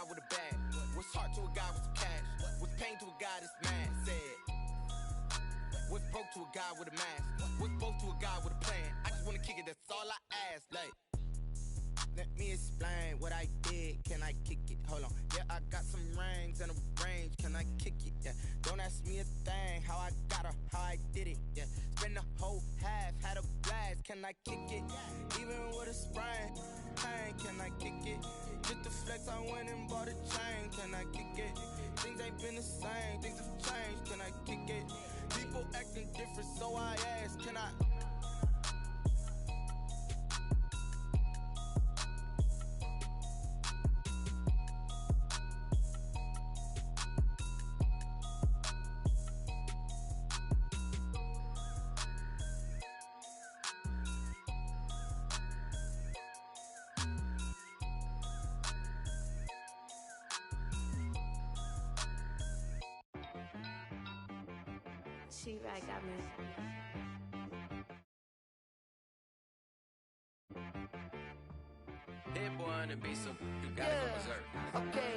guy with a bag? What's heart to a guy with some cash? What's pain to a guy that's mad? Said. What's broke to a guy with a mask? What's both to a guy with a plan? I just wanna kick it, that's all I ask. Like, let me explain what I did. Can I kick it? Hold on. Yeah, I got some rings and a range. Can I kick it? Yeah. Don't ask me a thing. How I got her, how I did it. Yeah. Spend the whole half, had a blast. Can I kick it? Even with a sprain. Pain, can I kick it? Just the flex, I went and bought a chain. Can I kick it? Things ain't been the same. Things have changed. Can I kick it? People acting different, so I ask. Can I? She-Rag got me. Hit one and be so you gotta go berserk. Okay.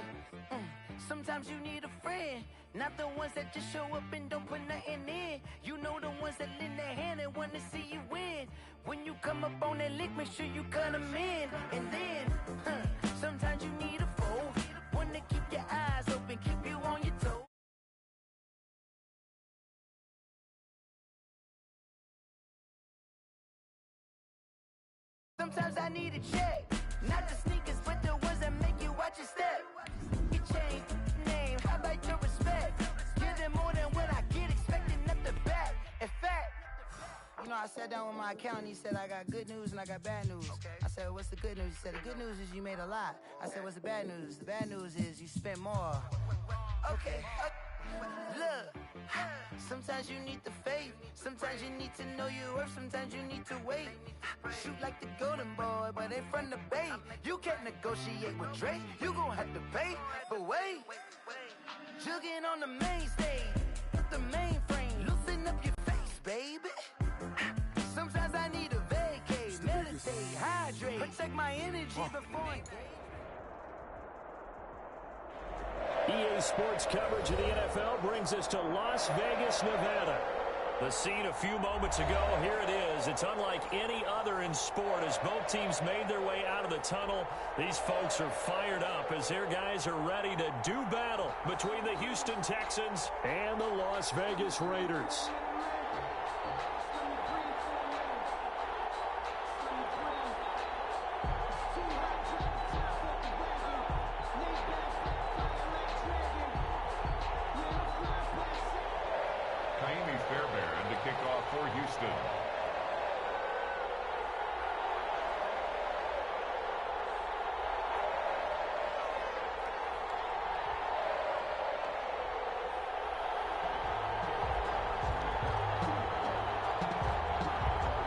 Sometimes you need a friend, not the ones that just show up and don't put nothing in. You know the ones that lend their hand and want to see you win. When you come up on that lick, make sure you cut them in. And then, sometimes you need a foe, one to keep your eyes open, keep you on your toes. Sometimes I need a check, not the sneakers, but the ones that make you watch your step. You change name, how about your respect? Give them more than what I get, expecting nothing back. In fact, you know, I sat down with my accountant, he said I got good news and I got bad news. I said, what's the good news? He said, the good news is you made a lot. I said, what's the bad news? The bad news is you spent more. Okay. Look, sometimes you need the faith, sometimes you need to know your worth, sometimes you need to wait. Shoot like the golden boy, but in front of the bay. You can't negotiate with Drake, you gon' have to pay. But wait, jugging on the main stage, the mainframe, loosen up your face, baby. Sometimes I need a vacate, meditate, hydrate, protect my energy before I EA Sports coverage of the NFL brings us to Las Vegas, Nevada. The scene a few moments ago, here it is. It's unlike any other in sport as both teams made their way out of the tunnel. These folks are fired up as their guys are ready to do battle between the Houston Texans and the Las Vegas Raiders. For Houston.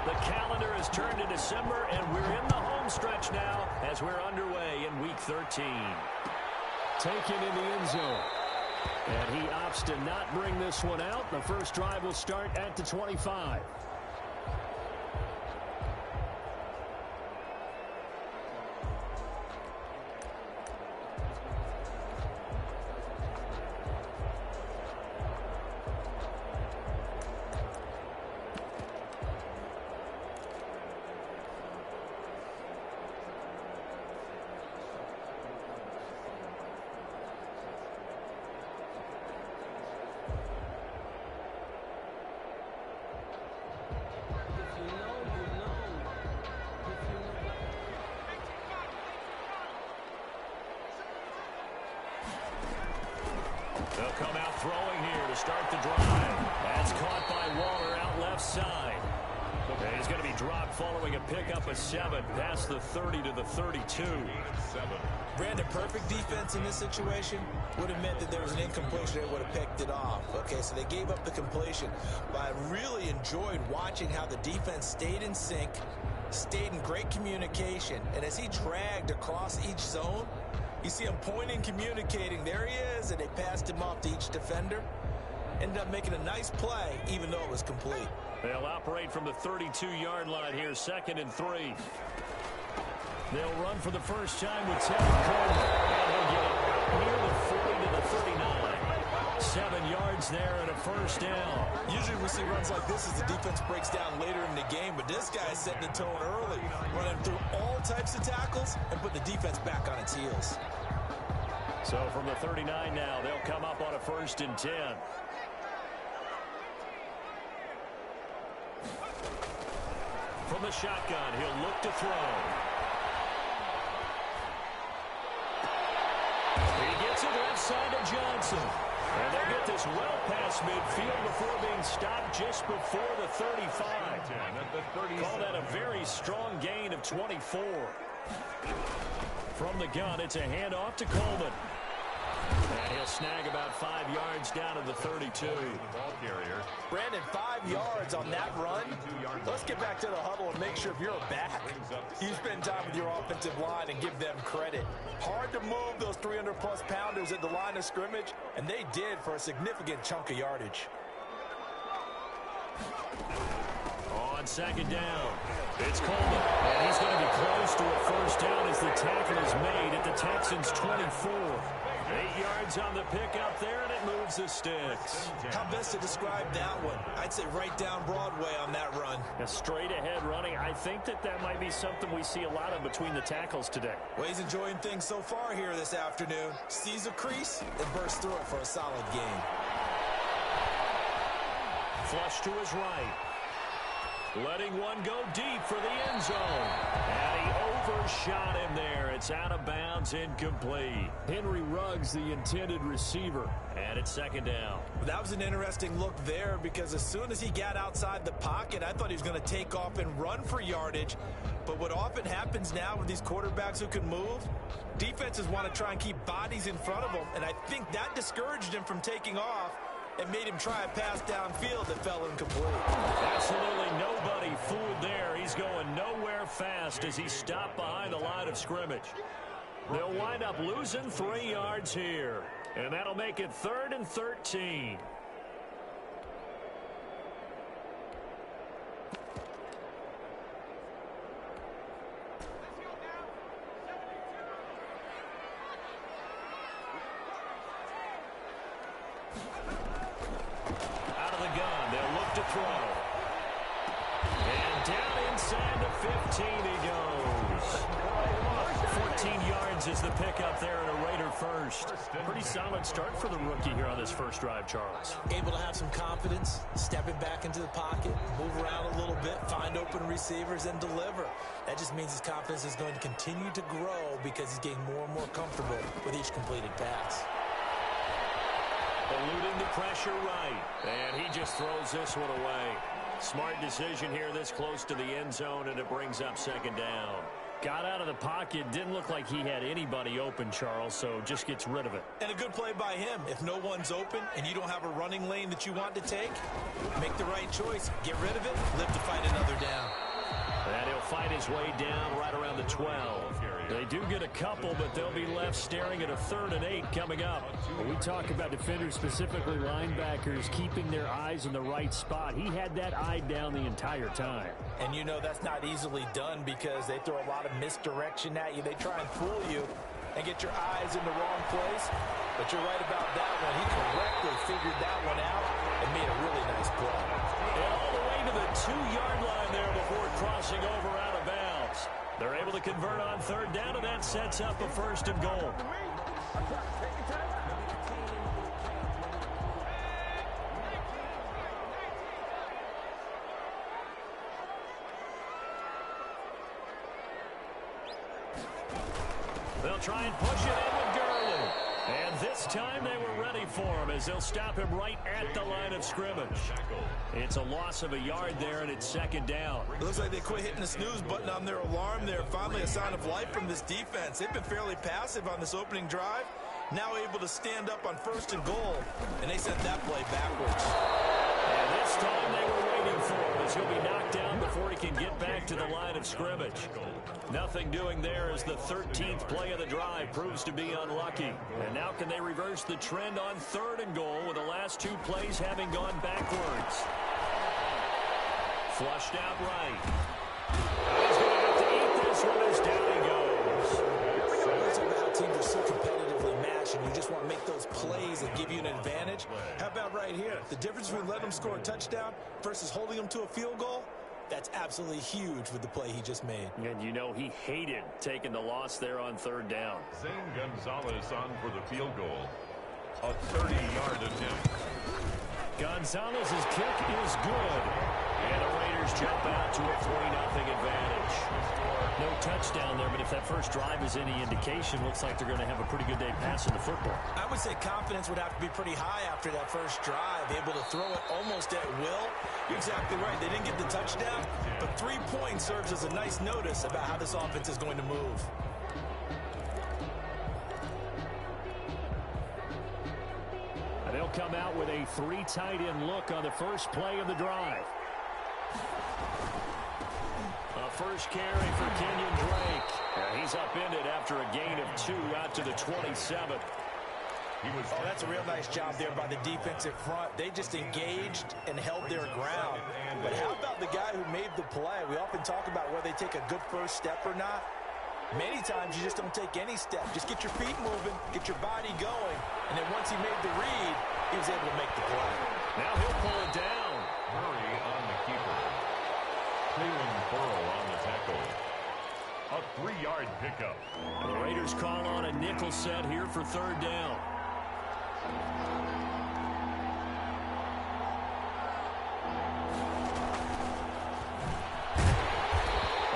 The calendar has turned to December, and we're in the home stretch now as we're underway in Week 13. Taken in the end zone. And he opts to not bring this one out. The first drive will start at the 25. They'll come out throwing here to start the drive. That's caught by Waller out left side. And he's going to be dropped following a pickup of 7 past the 30 to the 32. Brandon, perfect defense in this situation would have meant that there was an incompletion. They would have picked it off. Okay, so they gave up the completion. But I really enjoyed watching how the defense stayed in sync, stayed in great communication. And as he dragged across each zone, you see him pointing, communicating. There he is, and they passed him off to each defender. Ended up making a nice play, even though it was complete. They'll operate from the 32-yard line here, 2nd and 3. They'll run for the first time with Tevin Coleman, and he'll get it yards there and a first down. Usually we see runs like this as the defense breaks down later in the game, but this guy is setting the tone early, running through all types of tackles and putting the defense back on its heels. So from the 39 now, they'll come up on a 1st and 10. From the shotgun, he'll look to throw. He gets it left side to Johnson. And they'll get this well past midfield before being stopped just before the 35. Call that a very strong gain of 24. From the gun, it's a handoff to Coleman. And he'll snag about 5 yards down to the 32. Brandon, 5 yards on that run. Let's get back to the huddle and make sure if you're a back, you spend time with your offensive line and give them credit. Hard to move those 300-plus pounders at the line of scrimmage, and they did for a significant chunk of yardage. On 2nd down, it's Coleman. And he's going to be close to a first down as the tackle is made at the Texans' 24. 8 yards on the pickup there, and it moves the sticks. How best to describe that one? I'd say right down Broadway on that run. A straight-ahead running. I think that might be something we see a lot of between the tackles today. Well, he's enjoying things so far here this afternoon. Sees a crease and bursts through it for a solid gain. Flush to his right. Letting one go deep for the end zone. And he overshot him there. It's out of bounds, incomplete. Henry Ruggs, the intended receiver. And it's 2nd down. That was an interesting look there because as soon as he got outside the pocket, I thought he was going to take off and run for yardage. But what often happens now with these quarterbacks who can move, defenses want to try and keep bodies in front of them. And I think that discouraged him from taking off. It made him try a pass downfield that fell incomplete. Absolutely nobody fooled there. He's going nowhere fast as he stopped behind the line of scrimmage. They'll wind up losing 3 yards here. And that'll make it 3rd and 13. Throw. And down inside the 15 he goes. 14 yards is the pickup there and a Raider first. Pretty solid start for the rookie here on this first drive, Charles. Able to have some confidence, stepping back into the pocket, move around a little bit, find open receivers, and deliver. That just means his confidence is going to continue to grow because he's getting more and more comfortable with each completed pass. Eluding the pressure right. And he just throws this one away. Smart decision here this close to the end zone, and it brings up 2nd down. Got out of the pocket. Didn't look like he had anybody open, Charles, so just gets rid of it. And a good play by him. If no one's open and you don't have a running lane that you want to take, make the right choice. Get rid of it. Live to fight another down. And he'll fight his way down right around the 12. They do get a couple, but they'll be left staring at a 3rd and 8 coming up. When we talk about defenders, specifically linebackers, keeping their eyes in the right spot. He had that eye down the entire time. And you know that's not easily done because they throw a lot of misdirection at you. They try and fool you and get your eyes in the wrong place. But you're right about that one. He correctly figured that one out and made a really nice play. And all the way to the 2-yard line there before crossing over out of bounds. They're able to convert on 3rd down, and that sets up a 1st and goal. They'll try and push it in with Gurley. And this time they were ready for him as they'll stop him right at the line of scrimmage. It's a loss of a yard there, and it's 2nd down. It looks like they quit hitting the snooze button on their alarm there. Finally a sign of life from this defense. They've been fairly passive on this opening drive. Now able to stand up on 1st and goal, and they sent that play backwards. And this time they were waiting for him as he'll be knocked down before he can get back to the line of scrimmage. Nothing doing there as the 13th play of the drive proves to be unlucky. And now can they reverse the trend on 3rd and goal with the last 2 plays having gone backwards? Flushed out right. He's going to have to eat this one as down he goes. Both teams are so competitively matched. and you just want to make those plays that give you an advantage. How about right here? The difference between letting them score a touchdown versus holding them to a field goal, that's absolutely huge with the play he just made. And you know he hated taking the loss there on third down. Zane Gonzalez on for the field goal. A 30-yard attempt. Gonzalez's kick is good. And the Raiders jump out to a 3-0 advantage. No touchdown there, but if that first drive is any indication, looks like they're going to have a pretty good day passing the football. I would say confidence would have to be pretty high after that first drive, able to throw it almost at will. You're exactly right. They didn't get the touchdown, but 3 points serves as a nice notice about how this offense is going to move. And they'll come out with a 3 tight end look on the first play of the drive. First carry for Kenyon Drake. He's upended after a gain of 2 out to the 27th. Oh, that's a real nice job there by the defensive front. They just engaged and held their ground. But how about the guy who made the play? We often talk about whether they take a good first step or not. Many times you just don't take any step. Just get your feet moving, get your body going, and then once he made the read, he was able to make the play. Now he'll pull it down. Murray on the keeper. Cleveland Burrow on the tackle. A 3-yard pickup. And the Raiders call on a nickel set here for third down.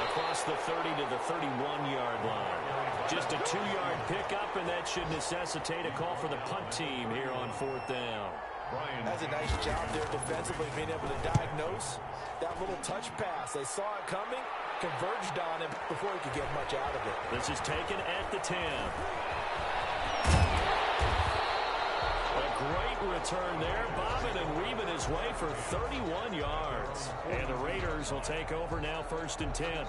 Across the 30 to the 31-yard line. Just a 2-yard pickup, and that should necessitate a call for the punt team here on fourth down. That's a nice job there defensively, being able to diagnose that little touch pass. They saw it coming, converged on him before he could get much out of it. This is taken at the 10. A great return there, bobbing and weaving his way for 31 yards. And the Raiders will take over now, 1st and 10.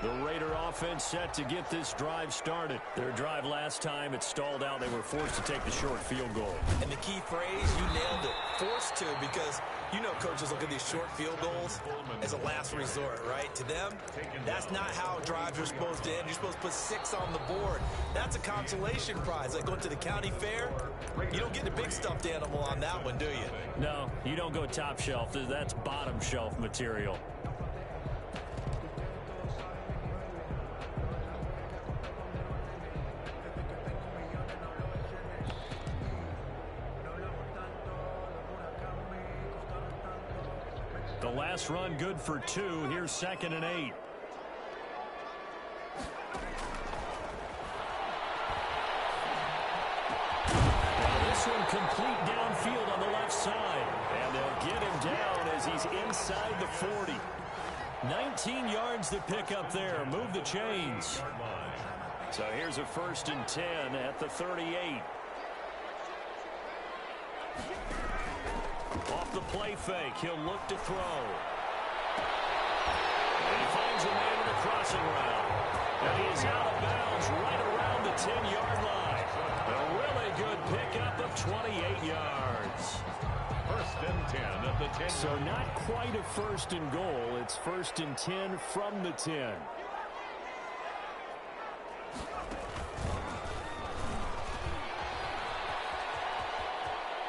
The Raider offense set to get this drive started. Their drive last time, it stalled out. They were forced to take the short field goal. And the key phrase, you nailed it, forced to, because you know coaches look at these short field goals as a last resort, right? To them, that's not how drives are supposed to end. You're supposed to put 6 on the board. That's a consolation prize. Like going to the county fair, you don't get the big stuffed animal on that one, do you? No, you don't go top shelf. That's bottom shelf material. The last run good for 2. Here's 2nd and 8. Now this one complete downfield on the left side. And they'll get him down as he's inside the 40. 19 yards to pick up there. Move the chains. So here's a 1st and 10 at the 38. Off the play fake, he'll look to throw. And he finds a man in the crossing route. And he is out of bounds right around the 10-yard line. A really good pickup of 28 yards. 1st and 10 at the 10. So not quite a 1st and goal. It's 1st and 10 from the 10.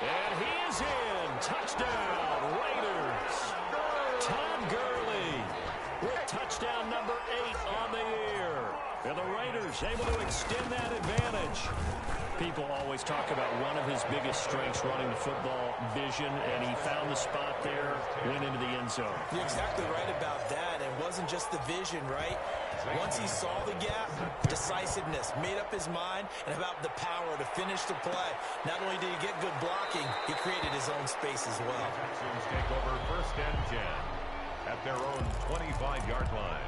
And he is in. Touchdown, Raiders. Todd Gurley with touchdown number 8 on the year. And the Raiders able to extend that advantage. People always talk about one of his biggest strengths running the football, vision, and he found the spot there, went into the end zone. You're exactly right about that. It wasn't just the vision, right? Once he saw the gap, decisiveness, made up his mind, and about the power to finish the play. Not only did he get good blocking, he created his own space as well. Texans take over 1st and 10 at their own 25-yard line.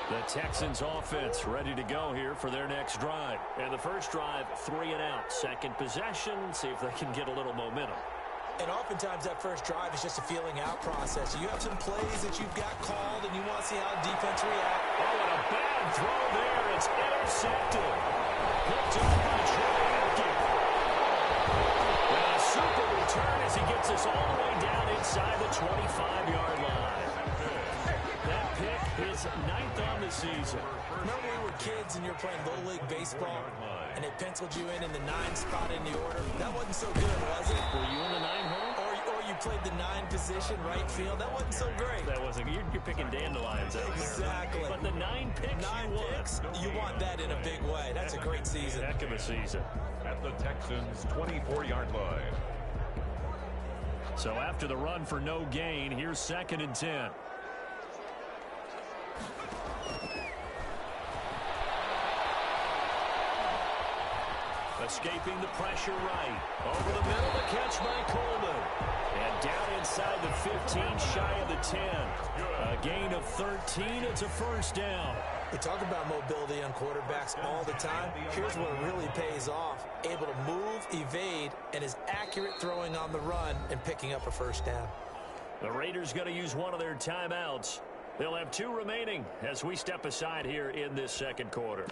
The Texans offense ready to go here for their next drive. And the first drive, 3 and out. Second possession, see if they can get a little momentum. And oftentimes that first drive is just a feeling out process. You have some plays that you've got called and you want to see how the defense react. Oh, and a bad throw there. It's intercepted. Picked up by Trey Atkins. And a super return as he gets us all the way down inside the 25-yard line. That pick his 9th on the season. Remember when we were kids and you were playing Little League Baseball and they penciled you in the 9 spot in the order? That wasn't so good, was it? Were you in the 9 hole? Or you played the 9 position, right field? That wasn't so great. That wasn't. You're picking dandelions out there. Exactly. But the 9 picks, 9 picks, you want that in a big way. That's a great season. Heck of a season. At the Texans' 24-yard line. So after the run for no gain, here's 2nd and 10. Escaping the pressure right. Over the middle, the catch by Coleman. And down inside the 15, shy of the 10. A gain of 13. It's a first down. We talk about mobility on quarterbacks all the time. Here's where it really pays off. Able to move, evade, and is accurate throwing on the run and picking up a first down. The Raiders going to use one of their timeouts. They'll have 2 remaining as we step aside here in this second quarter.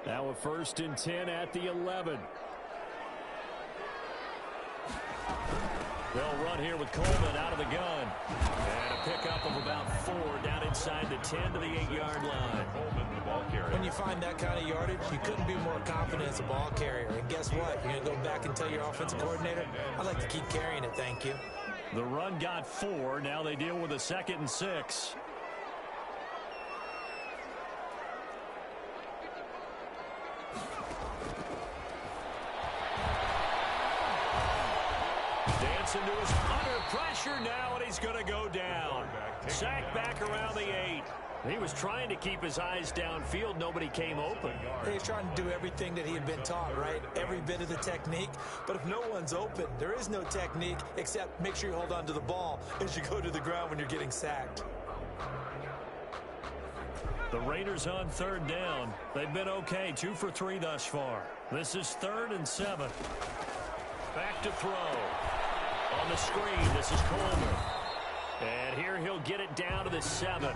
Now a 1st and 10 at the 11. They'll run here with Coleman out of the gun. And a pickup of about 4 down inside the 10 to the 8-yard line. Coleman, the ball carrier. When you find that kind of yardage, you couldn't be more confident as a ball carrier. And guess what? You're going to go back and tell your offensive coordinator, I'd like to keep carrying it, thank you. The run got 4. Now they deal with a 2nd and 6. Into his under pressure now, and he's going to go down. Sacked back around the 8. He was trying to keep his eyes downfield. Nobody came open. He's trying to do everything that he had been taught, right? Every bit of the technique. But if no one's open, there is no technique except make sure you hold on to the ball as you go to the ground when you're getting sacked. The Raiders on 3rd down. They've been okay. 2 for 3 thus far. This is 3rd and 7. Back to throw. On the screen, this is Coleman. And here he'll get it down to the 7.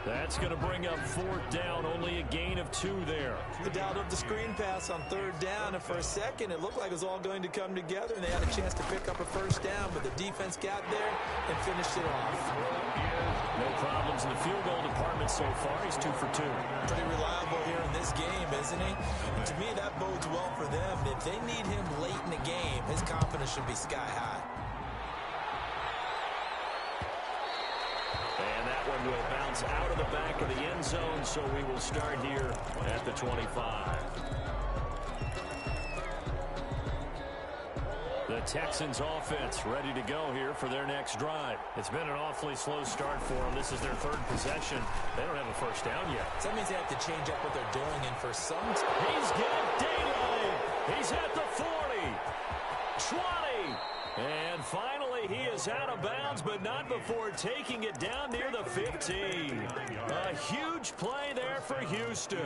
That's going to bring up 4th down. Only a gain of 2 there. They dialed up the screen pass on 3rd down, and for a second it looked like it was all going to come together, and they had a chance to pick up a first down, but the defense got there and finished it off. No problems in the field goal department so far. He's 2 for 2. Pretty reliable here in this game, isn't he? And to me, that bodes well for them. If they need him late in the game, his confidence should be sky high. And that one will bounce out of the back of the end zone, so we will start here at the 25. The Texans offense ready to go here for their next drive. It's been an awfully slow start for them. This is their 3rd possession. They don't have a first down yet. So that means they have to change up what they're doing, and for some... He's got daylight. He's at the 40, 20, and finally he is out of bounds, but not before taking it down near the 15. A huge play there for Houston.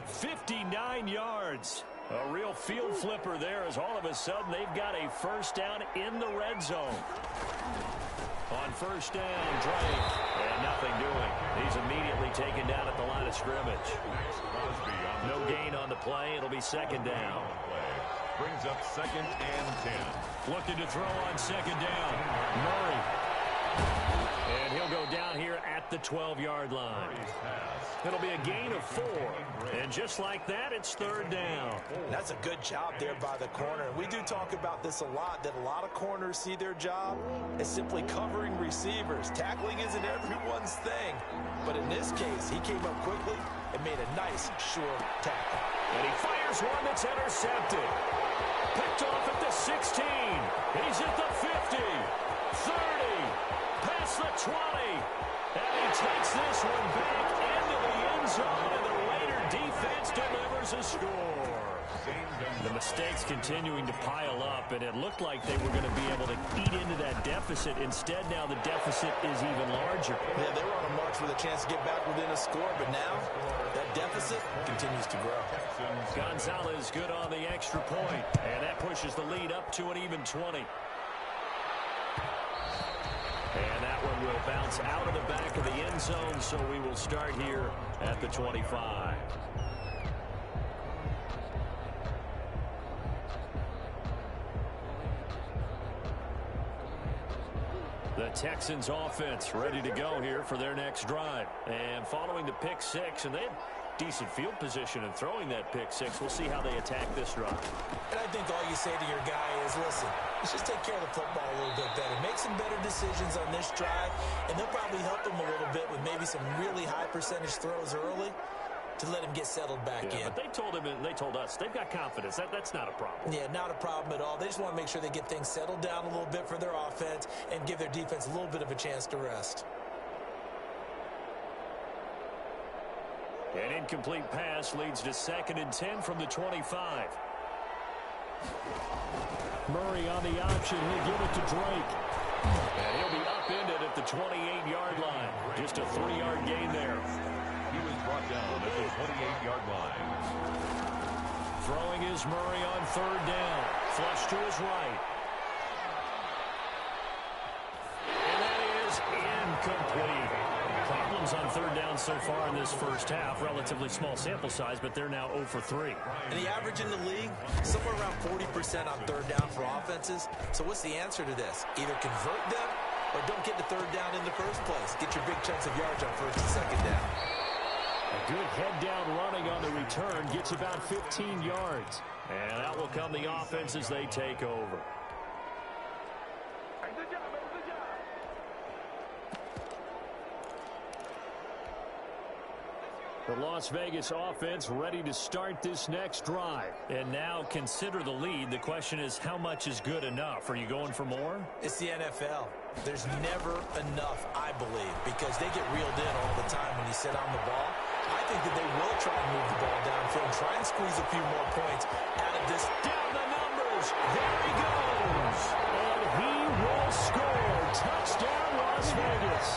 59 yards. A real field flipper there as all of a sudden they've got a first down in the red zone. On first down, Drake, and nothing doing. He's immediately taken down at the line of scrimmage. No gain on the play. It'll be 2nd down. Brings up 2nd and 10. Looking to throw on 2nd down. Murray. And he'll go down here at the 12-yard line. It'll be a gain of 4. And just like that, it's 3rd down. That's a good job there by the corner. We do talk about this a lot, that a lot of corners see their job as simply covering receivers. Tackling isn't everyone's thing. But in this case, he came up quickly and made a nice, sure tackle. And he fires one that's intercepted. Picked off at the 16. He's at the 50. 30. Past the 20. And he takes this one back into the end zone, and the Raider defense delivers a score. The mistakes continuing to pile up, and it looked like they were going to be able to eat into that deficit. Instead, now the deficit is even larger. Yeah, they were on a march with a chance to get back within a score, but now that deficit continues to grow. Gonzalez good on the extra point, and that pushes the lead up to an even 20. And that one will bounce out of the back of the end zone, so we will start here at the 25. The Texans offense ready to go here for their next drive. And following the pick six, and they had decent field position in throwing that pick six. We'll see how they attack this drive. And I think all you say to your guy is, listen, let's just take care of the football a little bit better. Make some better decisions on this drive, and they'll probably help him a little bit with maybe some really high percentage throws early to let him get settled back in. But they told him and they told us they've got confidence. That's not a problem. Yeah, not a problem at all. They just want to make sure they get things settled down a little bit for their offense and give their defense a little bit of a chance to rest. An incomplete pass leads to 2nd and 10 from the 25. Murray on the option. He'll give it to Drake. And he'll be upended at the 28-yard line. Just a 3-yard gain there. He was brought down at the 28-yard line. Throwing is Murray on 3rd down. Flush to his right. And that is incomplete. Problems on 3rd down so far in this first half. Relatively small sample size, but they're now 0 for 3. And the average in the league, somewhere around 40% on 3rd down for offenses. So what's the answer to this? Either convert them or don't get to 3rd down in the first place. Get your big chunks of yards on 1st and 2nd down. A good head-down running on the return gets about 15 yards. And out will come the offense as they take over. The Las Vegas offense ready to start this next drive. And now consider the lead. The question is, how much is good enough? Are you going for more? It's the NFL. There's never enough, I believe, because they get reeled in all the time when you sit on the ball. I think that they will try and move the ball downfield and try and squeeze a few more points out of this. Down the numbers. There he goes. And he will score. Touchdown, Las Vegas.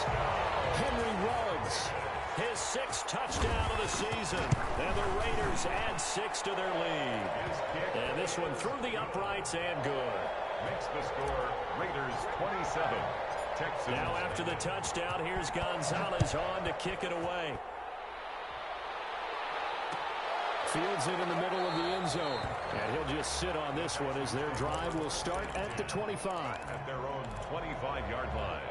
Henry Ruggs. His 6th touchdown of the season. And the Raiders add 6 to their lead. And this one through the uprights and good. Makes the score Raiders 27. Texans. Now after the touchdown, here's Gonzalez on to kick it away. Fields it in the middle of the end zone. And he'll just sit on this one as their drive will start at the 25. At their own 25-yard line.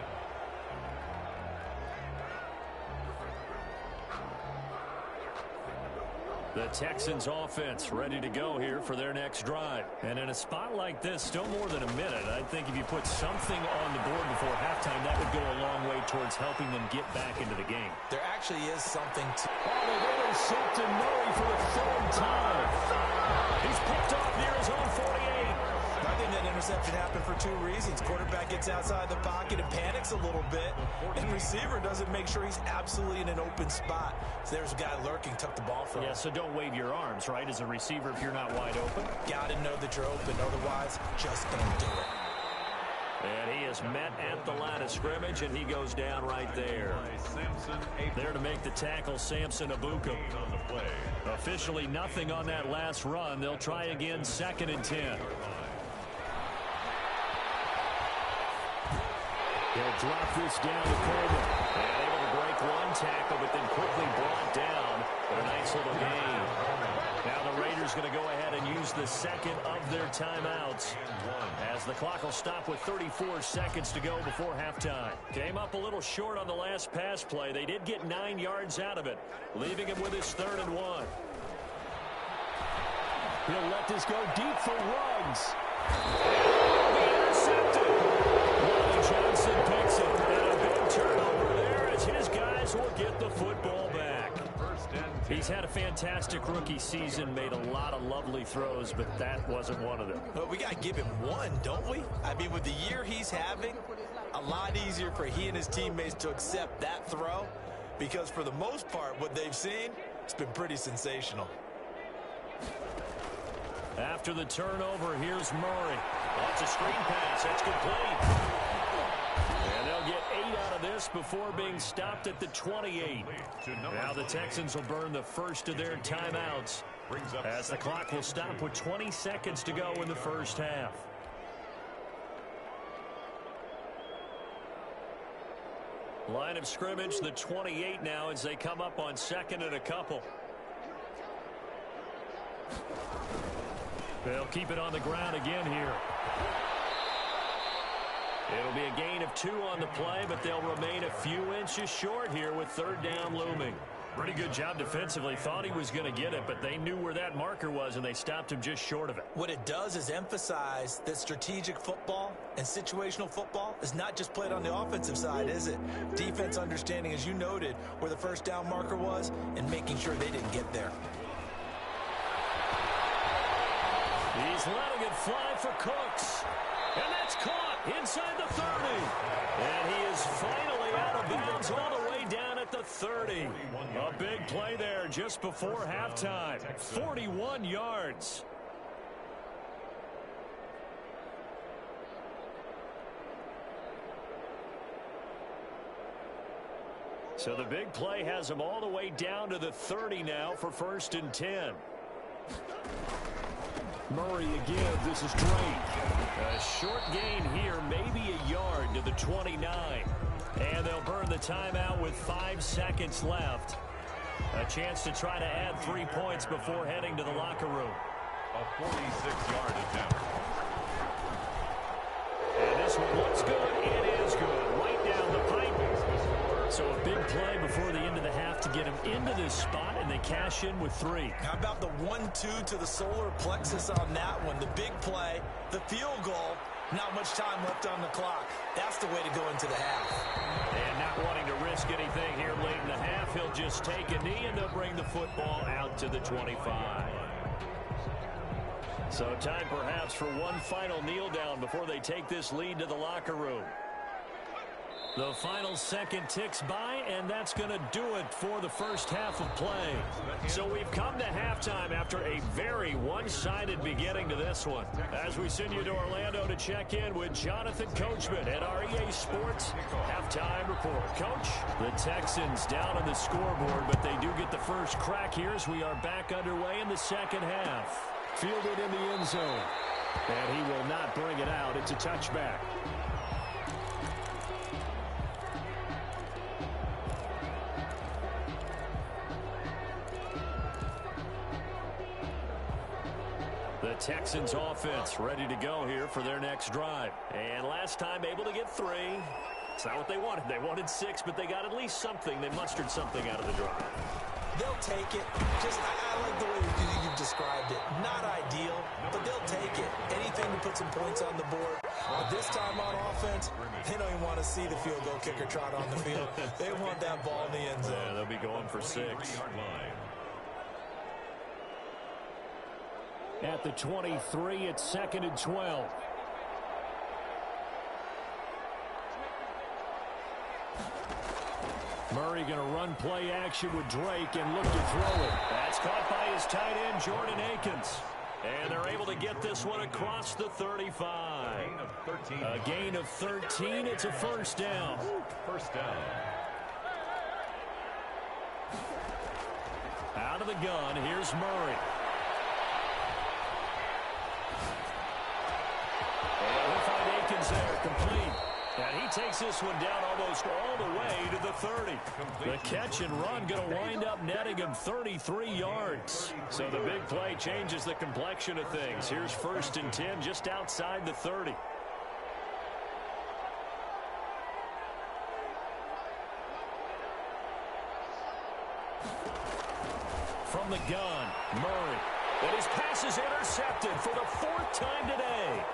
The Texans offense ready to go here for their next drive. And in a spot like this, still more than a minute, I think if you put something on the board before halftime, that would go a long way towards helping them get back into the game. There actually is something to... Oh, they've intercepted Murray for the 3rd time. He's picked off near his own 48. I think that interception happened for 2 reasons. Quarterback gets outside the pocket and panics a little bit, and receiver doesn't make sure he's absolutely in an open spot. So there's a guy lurking, tuck the ball from him. Yeah, so don't wave your arms, right, as a receiver if you're not wide open. Got to know that you're open. Otherwise, just don't do it. And he is met at the line of scrimmage, and he goes down right there. There to make the tackle, Samson Abuka. Officially nothing on that last run. They'll try again, 2nd and 10. He'll drop this down to Coleman. And able to break one tackle, but then quickly brought down. But a nice little gain. Now the Raiders going to go ahead and use the 2nd of their timeouts, as the clock will stop with 34 seconds to go before halftime. Came up a little short on the last pass play. They did get 9 yards out of it, leaving him with his 3rd and 1. He'll let this go deep for Ruggs. Johnson picks it, and a big turnover there as his guys will get the football back. He's had a fantastic rookie season, made a lot of lovely throws, but that wasn't one of them. But we got to give him one, don't we? I mean, with the year he's having, a lot easier for he and his teammates to accept that throw, because for the most part, what they've seen, it's been pretty sensational. After the turnover, here's Murray. That's a screen pass. That's complete. And they'll get 8 out of this before being stopped at the 28. Now the Texans will burn the first of their timeouts, as the clock will stop with 20 seconds to go in the first half. Line of scrimmage, the 28 now, as they come up on 2nd and a couple. They'll keep it on the ground again here. It'll be a gain of 2 on the play, but they'll remain a few inches short here with third down looming. Pretty good job defensively. Thought he was going to get it, but they knew where that marker was, and they stopped him just short of it. What it does is emphasize that strategic football and situational football is not just played on the offensive side, is it? Defense understanding, as you noted, where the first down marker was and making sure they didn't get there. He's letting it fly for Cooks. And that's caught inside the 30. And he is finally out of bounds all the way down at the 30. A big play there just before halftime. 41 yards. So the big play has him all the way down to the 30 now for 1st and 10. Murray again. This is Drake. A short gain here, maybe a yard to the 29. And they'll burn the timeout with 5 seconds left. A chance to try to add 3 points before heading to the locker room. A 46-yard attempt. And this one looks good. It is good. Right down the pipe. So a big play before the end of the half to get him into this spot, and they cash in with 3. How about the 1-2 to the solar plexus on that one? The big play, the field goal, not much time left on the clock. That's the way to go into the half. And not wanting to risk anything here late in the half, he'll just take a knee, and they'll bring the football out to the 25. So time perhaps for one final kneel down before they take this lead to the locker room. The final second ticks by, and that's going to do it for the first half of play. So we've come to halftime after a very one-sided beginning to this one. As we send you to Orlando to check in with Jonathan Coachman at our EA Sports Halftime Report. Coach, the Texans down on the scoreboard, but they do get the first crack here as we are back underway in the second half. Fielded in the end zone, and he will not bring it out. It's a touchback. The Texans offense ready to go here for their next drive. And last time able to get 3. It's not what they wanted. They wanted 6, but they got at least something. They mustered something out of the drive. They'll take it. I like the way you've described it. Not ideal, but they'll take it. Anything to put some points on the board. But this time on offense, they don't even want to see the field goal kicker trot on the field. They want that ball in the end zone. Yeah, they'll be going for 6. At the 23, it's 2nd and 12. Murray going to run play action with Drake and look to throw it. That's caught by his tight end, Jordan Akins. And they're able to get this one across the 35. A gain of 13. It's a first down. First down. Out of the gun, here's Murray. And we'll find Akins there, complete. And he takes this one down almost all the way to the 30. The catch and run going to wind up netting him 33 yards. So the big play changes the complexion of things. Here's 1st and 10 just outside the 30. From the gun, Murray. And his pass is intercepted for the 4th time today.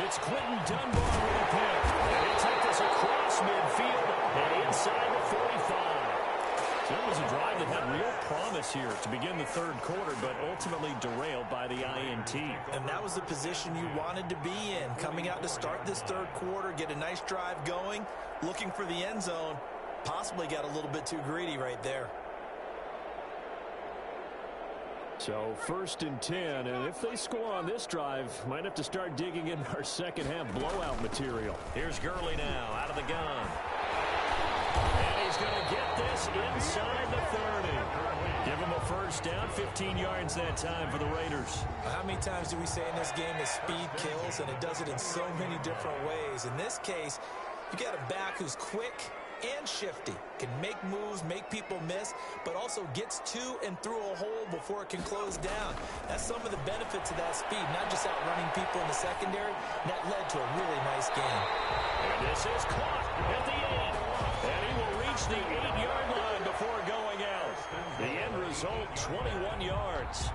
It's Quentin Dunbar with a pick. And he'll take this across midfield and inside the 45. So it was a drive that had real promise here to begin the 3rd quarter, but ultimately derailed by the INT. And that was the position you wanted to be in. Coming out to start this 3rd quarter, get a nice drive going, looking for the end zone. Possibly got a little bit too greedy right there. So 1st and 10, and if they score on this drive, might have to start digging in our second half blowout material. Here's Gurley now, out of the gun. And he's going to get this inside the 30. Give him a first down, 15 yards that time for the Raiders. How many times do we say in this game that speed kills, and it does it in so many different ways? In this case, you got a back who's quick, and shifty. Can make moves, make people miss, but also gets to and through a hole before it can close down. That's some of the benefits of that speed, not just outrunning people in the secondary. That led to a really nice game. And this is caught at the 8. And he will reach the 8-yard line before going out. The end result, 21 yards.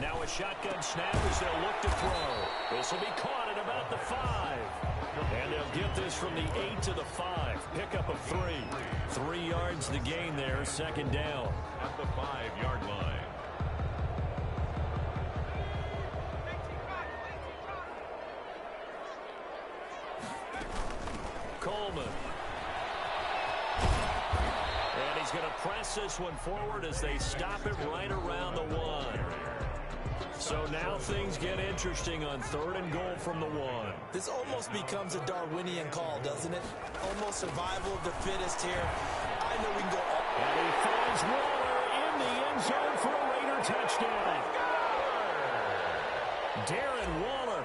Now a shotgun snap as they'll look to throw. This will be caught at about the 5. And they'll get this from the 8 to the 5. Pick up of 3. 3 yards the gain there, second down. At the 5-yard line. Coleman. And he's going to press this one forward as they stop it right around the 1. So now things get interesting on 3rd and goal from the 1. This almost becomes a Darwinian call, doesn't it? Almost survival of the fittest here. I know we can go up. And he finds Waller in the end zone for a Raider touchdown. Darren Waller,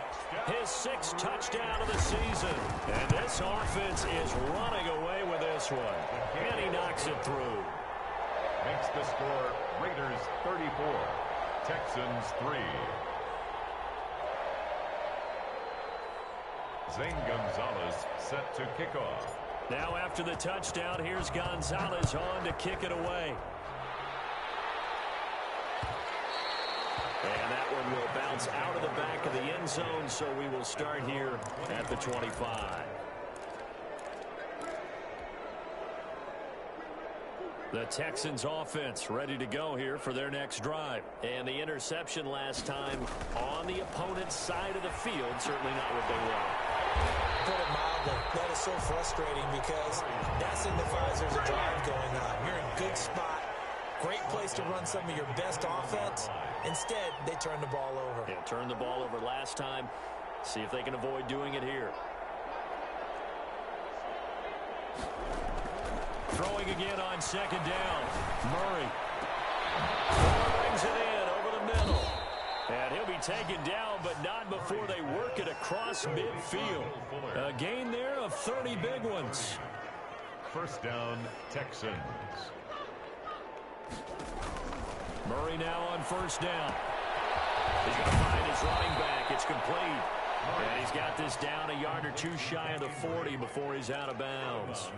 his 6th touchdown of the season. And this offense is running away with this one. And he knocks it through. Makes the score Raiders 34. Texans 3. Zane Gonzalez set to kick off. Now after the touchdown, here's Gonzalez on to kick it away. And that one will bounce out of the back of the end zone, so we will start here at the 25. The Texans offense ready to go here for their next drive. And the interception last time on the opponent's side of the field, certainly not what they want. Put it mildly, that is so frustrating because that signifies there's a drive going on. You're in a good spot, great place to run some of your best offense. Instead, they turn the ball over. Yeah, turned the ball over last time. See if they can avoid doing it here. Throwing again on second down. Murray brings it in over the middle. And he'll be taken down, but not before they work it across midfield. A gain there of 30 big ones. First down, Texans. Murray now on first down. He's going to find his running back. It's complete. And he's got this down a yard or two shy of the 40 before he's out of bounds.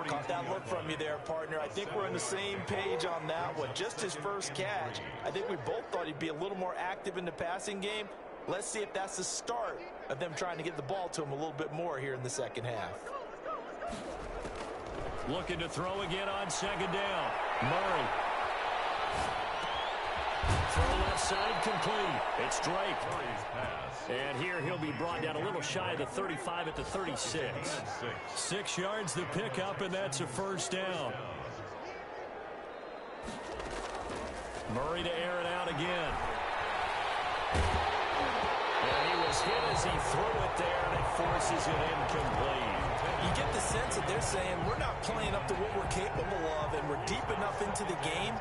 Caught that look from you there, partner. I think we're on the same page on that one. Just his first catch. I think we both thought he'd be a little more active in the passing game. Let's see if that's the start of them trying to get the ball to him a little bit more here in the second half. Looking to throw again on second down. Murray. Throw left side complete. It's Drake. And here he'll be brought down a little shy of the 35 at the 36. 6 yards the pickup, and that's a first down. Murray to air it out again. And he was hit as he threw it there, and it forces it incomplete. You get the sense that they're saying we're not playing up to what we're capable of, and we're deep enough into the game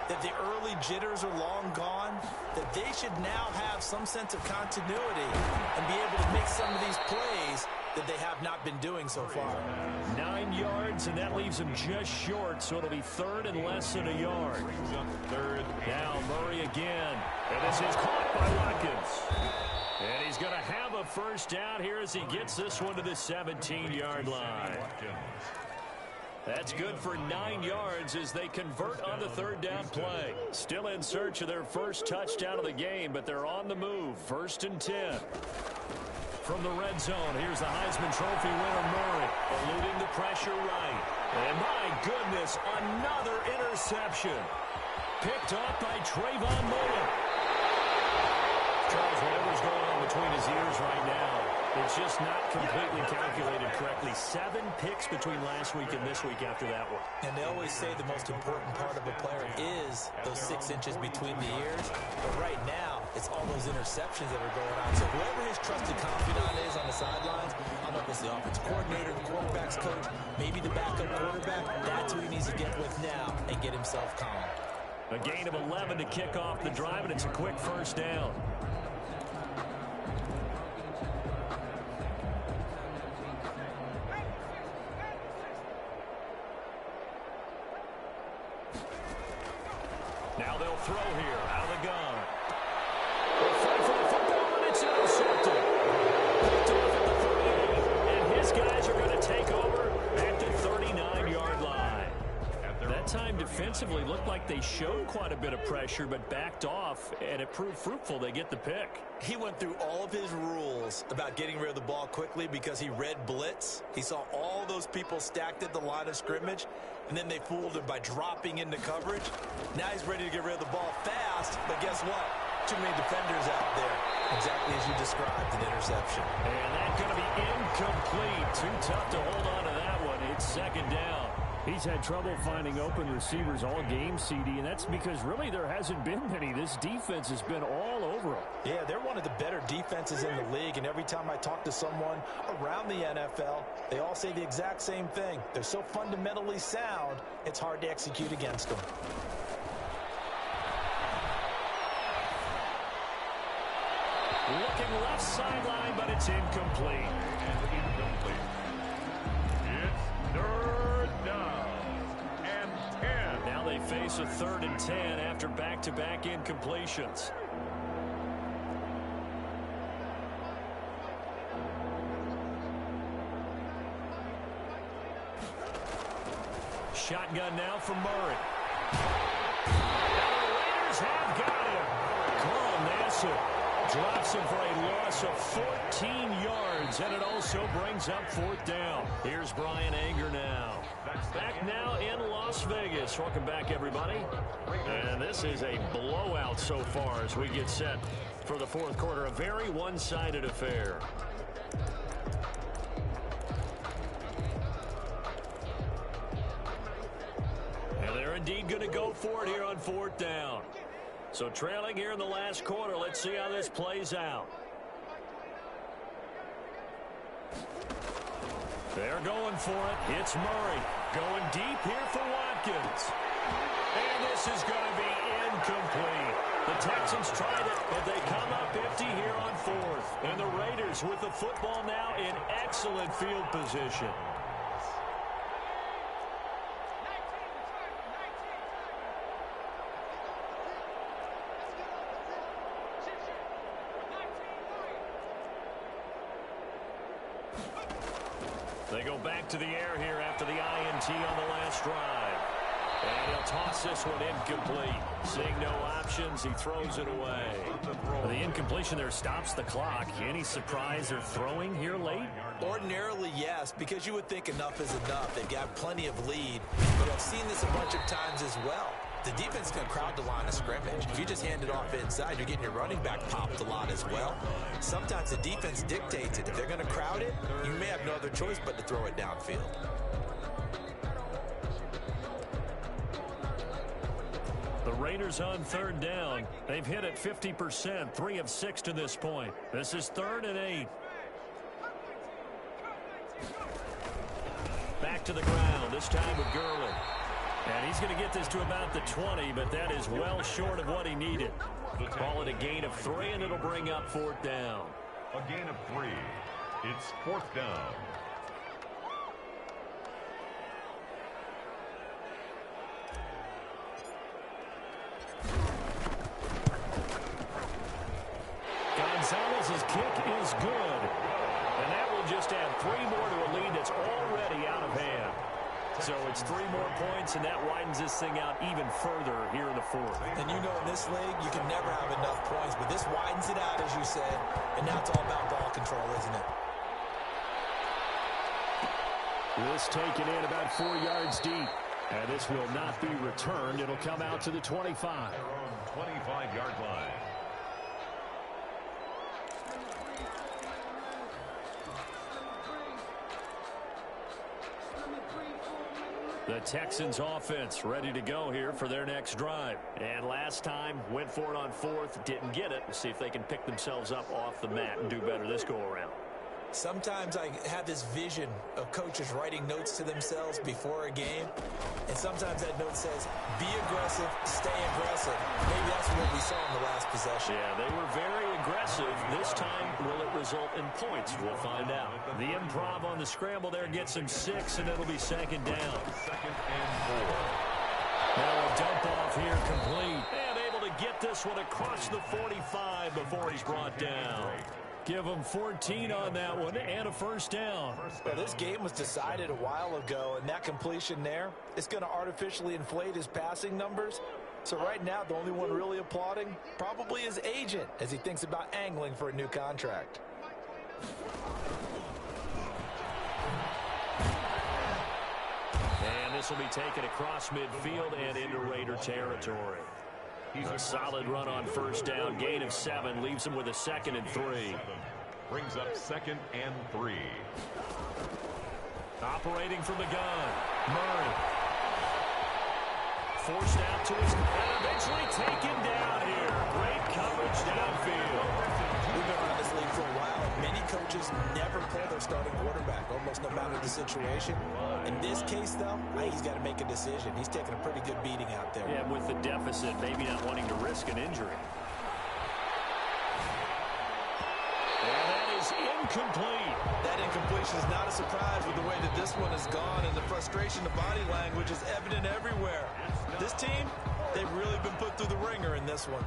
that the early jitters are long gone, that they should now have some sense of continuity and be able to make some of these plays that they have not been doing so far. 9 yards, and that leaves them just short, so it'll be third and less than a yard. Third. Now Murray again, and this is caught by Watkins. And he's going to have a first down here as he gets this one to the 17-yard line. That's good for 9 yards as they convert on the third down play. Still in search of their first touchdown of the game, but they're on the move. 1st and 10. From the red zone, here's the Heisman Trophy winner Murray, eluding the pressure right. And my goodness, another interception. Picked off by Trayvon Mullen. Charles, whatever's going on between his ears right now, it's just not completely calculated correctly. 7 picks between last week and this week after that one. And they always say the most important part of a player is those 6 inches between the ears. But right now, it's all those those interceptions that are going on. So whoever his trusted confidant is on the sidelines, I don't know if it's the offensive coordinator, the quarterback's coach, maybe the backup quarterback, that's who he needs to get with now and get himself calm. A gain of 11 to kick off the drive, and it's a quick first down. Now they'll throw here out of the gun. They'll fight for the football, and it's intercepted. Picked off at the 38, and his guys are going to take over at the 39-yard line. That time defensively looked like they showed quite a bit of pressure, but backed off, and it proved fruitful. They get the pick. He went through all of his rules about getting rid of the ball quickly because he read blitz. He saw all those people stacked at the line of scrimmage, and then they fooled him by dropping into coverage. Now he's ready to get rid of the ball fast, but guess what? Too many defenders out there. Exactly as you described, an interception. And that's going to be incomplete. Too tough to hold on to that one. It's second down. He's had trouble finding open receivers all game, CD, and that's because really there hasn't been many. This defense has been all over them. Yeah, they're one of the better defenses in the league, and every time I talk to someone around the NFL, they all say the exact same thing. They're so fundamentally sound, it's hard to execute against them. Looking left sideline, but it's incomplete. It's third down and 10. Now they face a 3rd and 10 after back-to-back incompletions. Shotgun now from Murray. And the Raiders have got him. Carl Nassib drops him for a loss of 14 yards, and it also brings up 4th down. Here's Brian Anger now. Back now in Las Vegas. Welcome back, everybody. And this is a blowout so far as we get set for the 4th quarter. A very one-sided affair. And they're indeed going to go for it here on 4th down. So trailing here in the last quarter. Let's see how this plays out. They're going for it. It's Murray going deep here for Watkins. And this is going to be incomplete. The Texans tried it, but they come up empty here on 4th. And the Raiders with the football now in excellent field position. They go back to the air here after the INT on the last drive. And he'll toss this one incomplete. Seeing no options, he throws it away. The incompletion there stops the clock. Any surprise they're throwing here late? Ordinarily, yes, because you would think enough is enough. They've got plenty of lead, but I've seen this a bunch of times as well. The defense can crowd the line of scrimmage. If you just hand it off inside, you're getting your running back popped a lot as well. Sometimes the defense dictates it. If they're going to crowd it, you may have no other choice but to throw it downfield. The Raiders on 3rd down. They've hit it 50%, 3 of 6 to this point. This is 3rd and 8. Back to the ground, this time with Gurley. And he's going to get this to about the 20, but that is well short of what he needed. Call it a gain of 3, and it'll bring up 4th down. A gain of 3. It's 4th down. Gonzalez's kick is good. And that will just add 3 more to a lead that's already out of hand. So it's 3 more points, and that widens this thing out even further here in the 4th. And you know, in this league, you can never have enough points, but this widens it out, as you said, and now it's all about ball control, isn't it? This taken in about 4 yards deep. And this will not be returned. It'll come out to the 25. Their own 25-yard line. The Texans offense ready to go here for their next drive. And last time, went for it on fourth, didn't get it. Let's see if they can pick themselves up off the mat and do better this go-around. Sometimes I have this vision of coaches writing notes to themselves before a game, and sometimes that note says, be aggressive, stay aggressive. Maybe that's what we saw in the last possession. Yeah, they were very aggressive. This time, will it result in points? We'll find out. The improv on the scramble there gets him 6, and it'll be second down. Second and 4. Now a dump off here complete. And able to get this one across the 45 before he's brought down. Give him 14 on that one and a first down. Well, this game was decided a while ago, and that completion there is going to artificially inflate his passing numbers. So right now, the only one really applauding probably his agent as he thinks about angling for a new contract. And this will be taken across midfield and into Raider territory. A solid run on first down. Gain of 7 leaves him with a 2nd and 3. Brings up 2nd and 3. Operating from the gun. Murray. Forced out to his... and eventually taken down here. Great coverage downfield. We've been around this league for a while. Many coaches never pull their starting quarterback, almost no matter the situation. In this case, though, I think he's got to make a decision. He's taking a pretty good beating out there. Yeah, with the deficit, maybe not wanting to risk an injury. And that is incomplete. That incompletion is not a surprise with the way that this one has gone, and the frustration, the body language is evident everywhere. This team, they've really been put through the ringer in this one.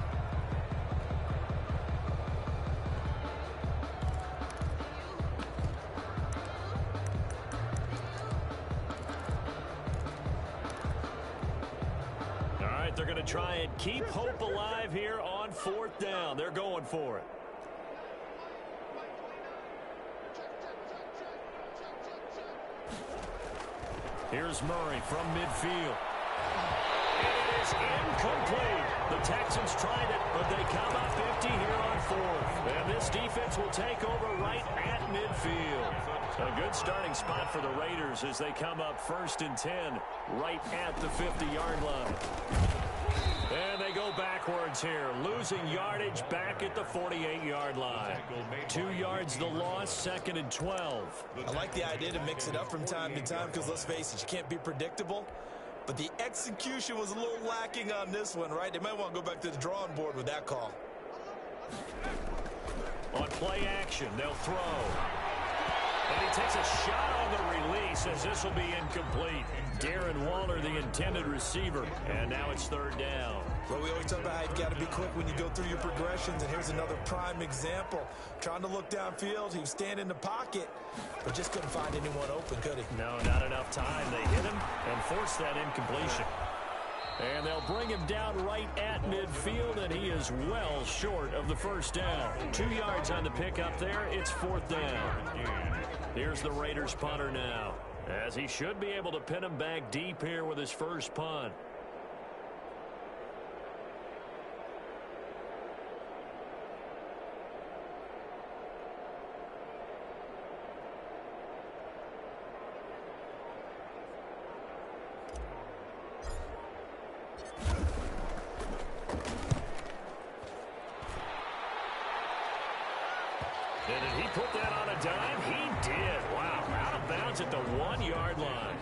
They're going to try and keep hope alive here on 4th down. They're going for it. Here's Murray from midfield. And it is incomplete. The Texans tried it, but they come up 50 here on 4th. And this defense will take over right at midfield. A good starting spot for the Raiders as they come up 1st and 10 right at the 50-yard line. And they go backwards here, losing yardage back at the 48-yard line. 2 yards the loss, 2nd and 12. I like the idea to mix it up from time to time because, let's face it, you can't be predictable. But the execution was a little lacking on this one, right? They might want to go back to the drawing board with that call. On play action, they'll throw. And he takes a shot on the release as this will be incomplete. Darren Waller, the intended receiver. And now it's 3rd down. Well, we always talk about how you've got to be quick when you go through your progressions. And here's another prime example. Trying to look downfield. He was standing in the pocket, but just couldn't find anyone open, could he? No, not enough time. They hit him and forced that incompletion. And they'll bring him down right at midfield, and he is well short of the first down. 2 yards on the pickup there. It's 4th down. Here's the Raiders punter now, as he should be able to pin him back deep here with his first punt. And did he put that on a dime? He did. Wow, out of bounds at the 1-yard line.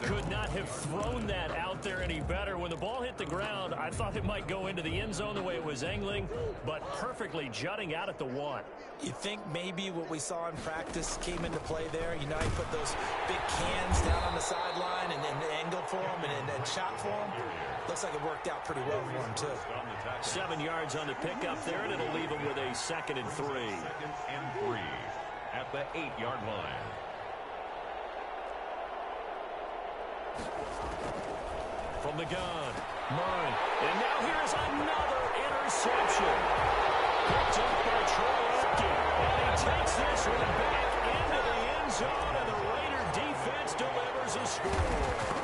Could not have thrown that out there any better. When the ball hit the ground, I thought it might go into the end zone the way it was angling, but perfectly jutting out at the 1. You think maybe what we saw in practice came into play there? You know, he put those big cans down on the sideline and angled for him and shot for him. Looks like it worked out pretty well for him, too. 7 yards on the pickup there, and it'll leave him with a 2nd and 3. 2nd and 3 at the 8-yard line. From the gun, Murray. And now here's another interception. Picked up by Troy Aikman. And he takes this one back into the end zone, and the Raider defense delivers a score.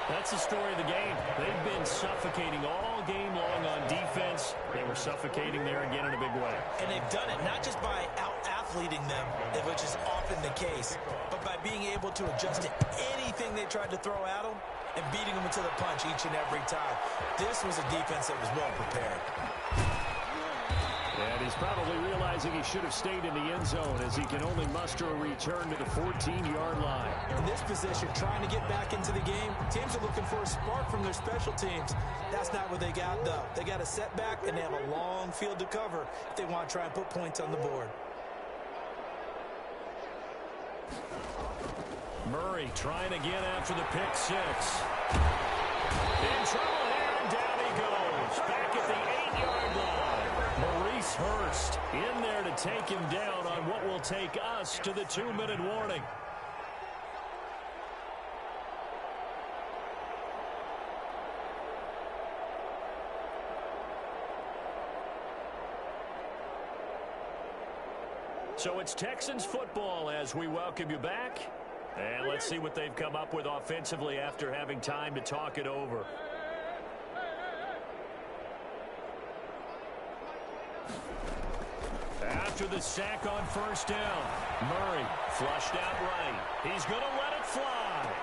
That's the story of the game. They've been suffocating all game long on defense. They were suffocating there again in a big way. And they've done it not just by out athleting them, which is often the case, but by being able to adjust to anything they tried to throw at them and beating them into the punch each and every time. This was a defense that was well prepared. And he's probably realizing he should have stayed in the end zone as he can only muster a return to the 14-yard line. In this position, trying to get back into the game, teams are looking for a spark from their special teams. That's not what they got, though. They got a setback, and they have a long field to cover if they want to try and put points on the board. Murray trying again after the pick six. In trouble here, and down he goes. Back at the 8-yard line. Maurice Hurst in there to take him down on what will take us to the 2-minute warning. So it's Texans football as we welcome you back. And let's see what they've come up with offensively after having time to talk it over. After the sack on first down, Murray flushed out right. He's going to let it fly.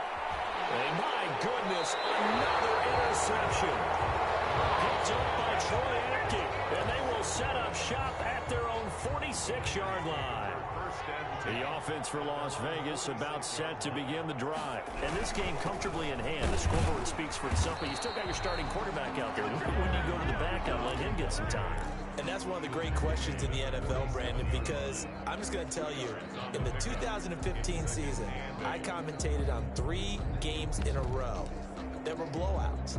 And my goodness, another interception. Picked up by Troy Apke, and they will set up shop at their own 46-yard line. The offense for Las Vegas about set to begin the drive. And this game comfortably in hand. The scoreboard speaks for itself, but you still got your starting quarterback out there. When do you go to the backup and let him get some time? And that's one of the great questions in the NFL, Brandon, because I'm just going to tell you, in the 2015 season, I commentated on 3 games in a row that were blowouts.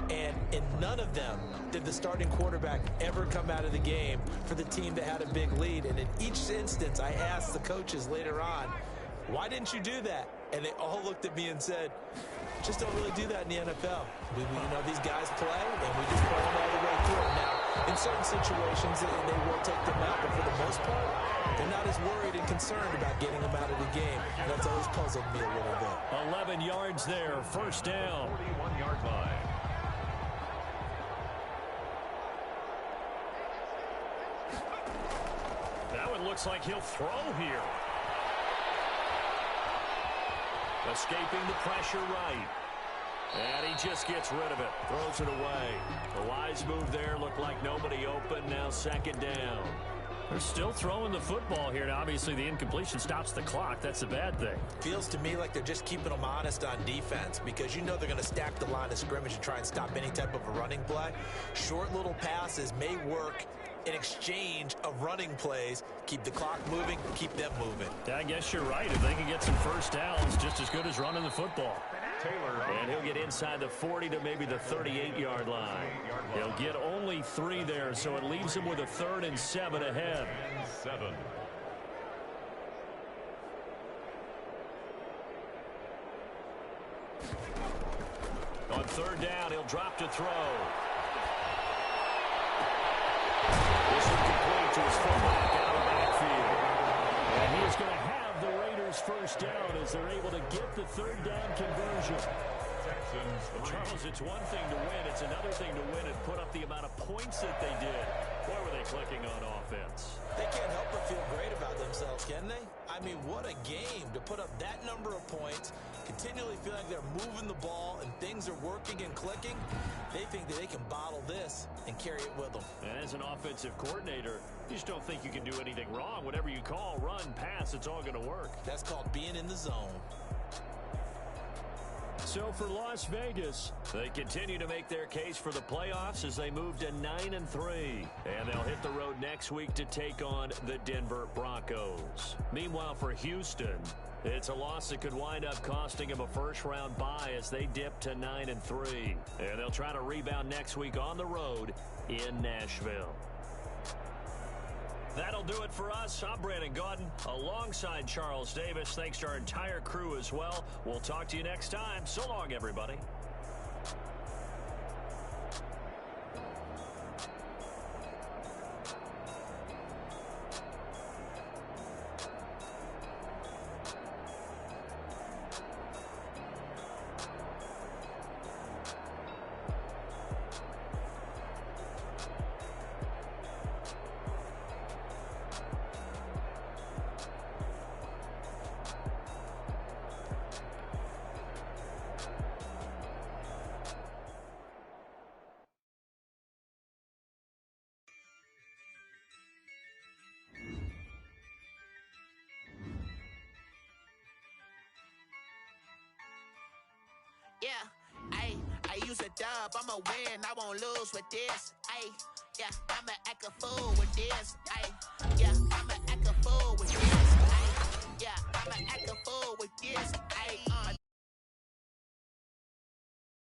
And in none of them did the starting quarterback ever come out of the game for the team that had a big lead. And in each instance, I asked the coaches later on, why didn't you do that? And they all looked at me and said, just don't really do that in the NFL. You know, these guys play, and we just play them all the way through. Now, in certain situations, they will take them out, but for the most part, they're not as worried and concerned about getting them out of the game. And that's always puzzled me a little bit. 11 yards there, first down. 41-yard line. That one looks like he'll throw here. Escaping the pressure right. And he just gets rid of it. Throws it away. The wise move there. Looked like nobody open. Now second down. They're still throwing the football here. Now, obviously, the incompletion stops the clock. That's a bad thing. Feels to me like they're just keeping them honest on defense because you know they're going to stack the line of scrimmage and try and stop any type of a running play. Short little passes may work in exchange of running plays. Keep the clock moving, keep them moving. I guess you're right. If they can get some first downs, just as good as running the football. And he'll get inside the 40 to maybe the 38-yard line. He'll get only 3 there, so it leaves him with a 3rd and 7 ahead. 7. On 3rd down, he'll drop to throw. This will complete to his fullback out of the backfield. And he is going to have the Raiders first down as they're able to get the 3rd down conversion. Charles, it's one thing to win. It's another thing to win and put up the amount of points that they did. Boy, were they clicking on offense. They can't help but feel great about themselves, can they? I mean, what a game to put up that number of points, continually feel like they're moving the ball and things are working and clicking. They think that they can bottle this and carry it with them. And as an offensive coordinator, you just don't think you can do anything wrong. Whatever you call, run, pass, it's all going to work. That's called being in the zone. So for Las Vegas, they continue to make their case for the playoffs as they move to 9-3. And they'll hit the road next week to take on the Denver Broncos. Meanwhile, for Houston, it's a loss that could wind up costing them a first-round bye as they dip to 9-3. And they'll try to rebound next week on the road in Nashville. That'll do it for us. I'm Brandon Gaudin alongside Charles Davis. Thanks to our entire crew as well. We'll talk to you next time. So long, everybody. use a dub, I'ma win, I won't lose with this. Ayy, yeah, I'ma act a fool with this. Ayy.